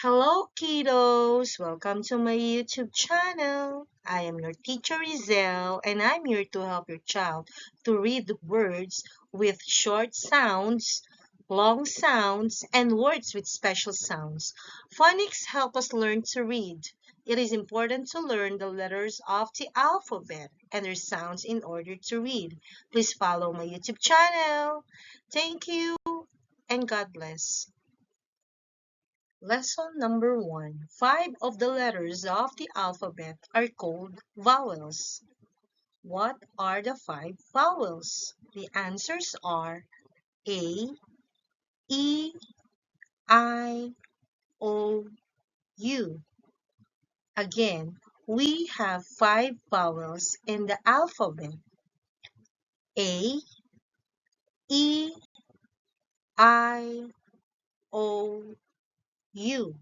Hello, kiddos! Welcome to my YouTube channel. I am your teacher Rizel, and I'm here to help your child to read the words with short sounds, long sounds, and words with special sounds. Phonics help us learn to read. It is important to learn the letters of the alphabet and their sounds in order to read. Please follow my YouTube channel. Thank you, and God bless. Lesson number 1. 5 of the letters of the alphabet are called vowels. What are the 5 vowels? The answers are A, E, I, O, U. Again, we have 5 vowels in the alphabet. A, E, I, O, U.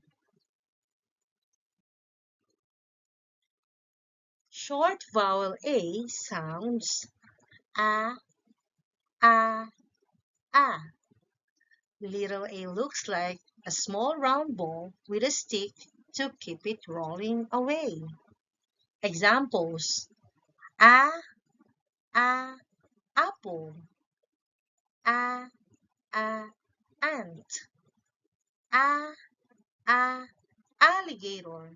Short vowel A sounds A, A, A. Little a looks like a small round ball with a stick to keep it rolling away. Examples: a, a, apple, a, ant, a, alligator.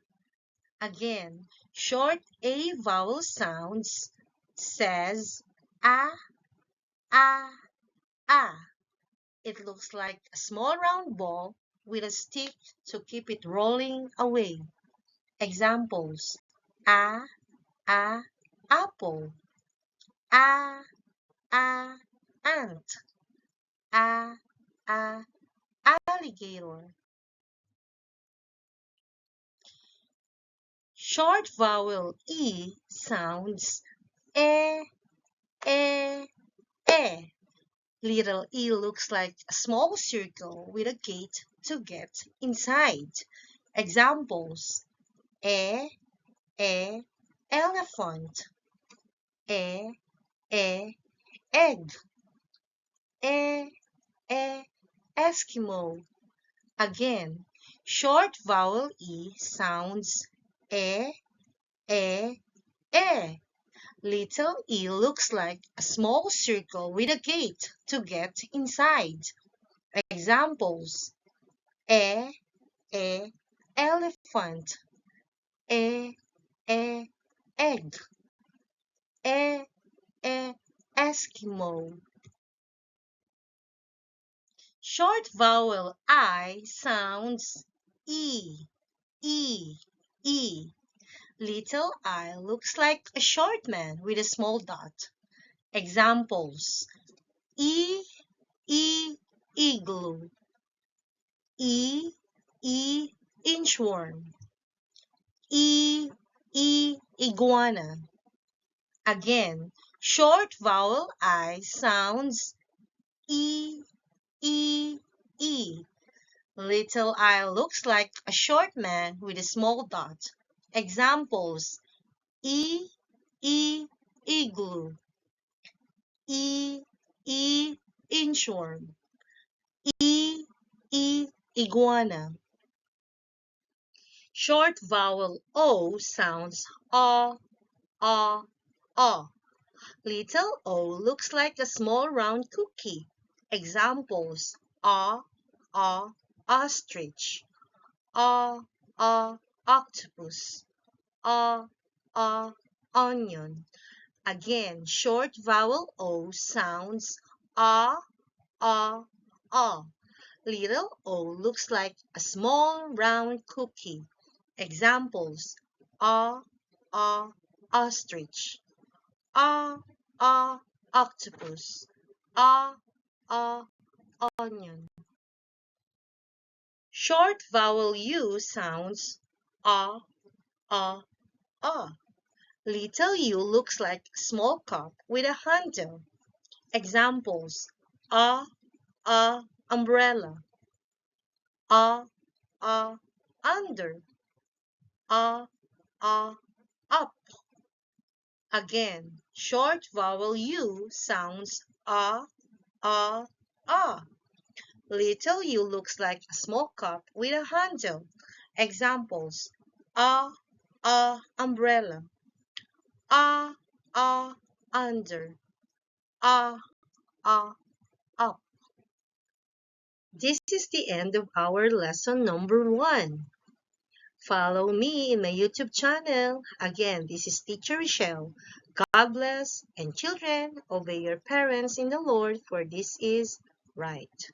Again, short a vowel sounds says a, a, a. It looks like a small round ball with a stick to keep it rolling away. Examples: a, apple, a, ant, a, alligator. Short vowel E sounds e, e, e. Little e looks like a small circle with a gate to get inside. Examples: e, elephant, e, egg, e, Eskimo. Again, short vowel E sounds e, e, e. Little e looks like a small circle with a gate to get inside. Examples: e, elephant, e, egg, e, Eskimo. Short vowel I sounds E, E, E. Little I looks like a short man with a small dot. Examples: E, igloo, E, inchworm, E, iguana. Again, short vowel I sounds E, E. Little I looks like a short man with a small dot. Examples: E, igloo, E, inchworm, E, iguana. Short vowel O sounds O, O, O. Little O looks like a small round cookie. Examples: O, ostrich, O, octopus, O, onion. Again, short vowel O sounds O, O. Little O looks like a small round cookie. Examples: O, ostrich, O, octopus, O, onion. Short vowel U sounds O, O. Little U looks like a small cup with a handle. Examples: O, umbrella, O, under, O, up. Again, short vowel U sounds A, Little U looks like a small cup with a handle. Examples: umbrella, a, under, a, up. This is the end of our lesson number 1. Follow me in my YouTube channel. Again, this is Teacher Rochelle. God bless, and children, obey your parents in the Lord, for this is right.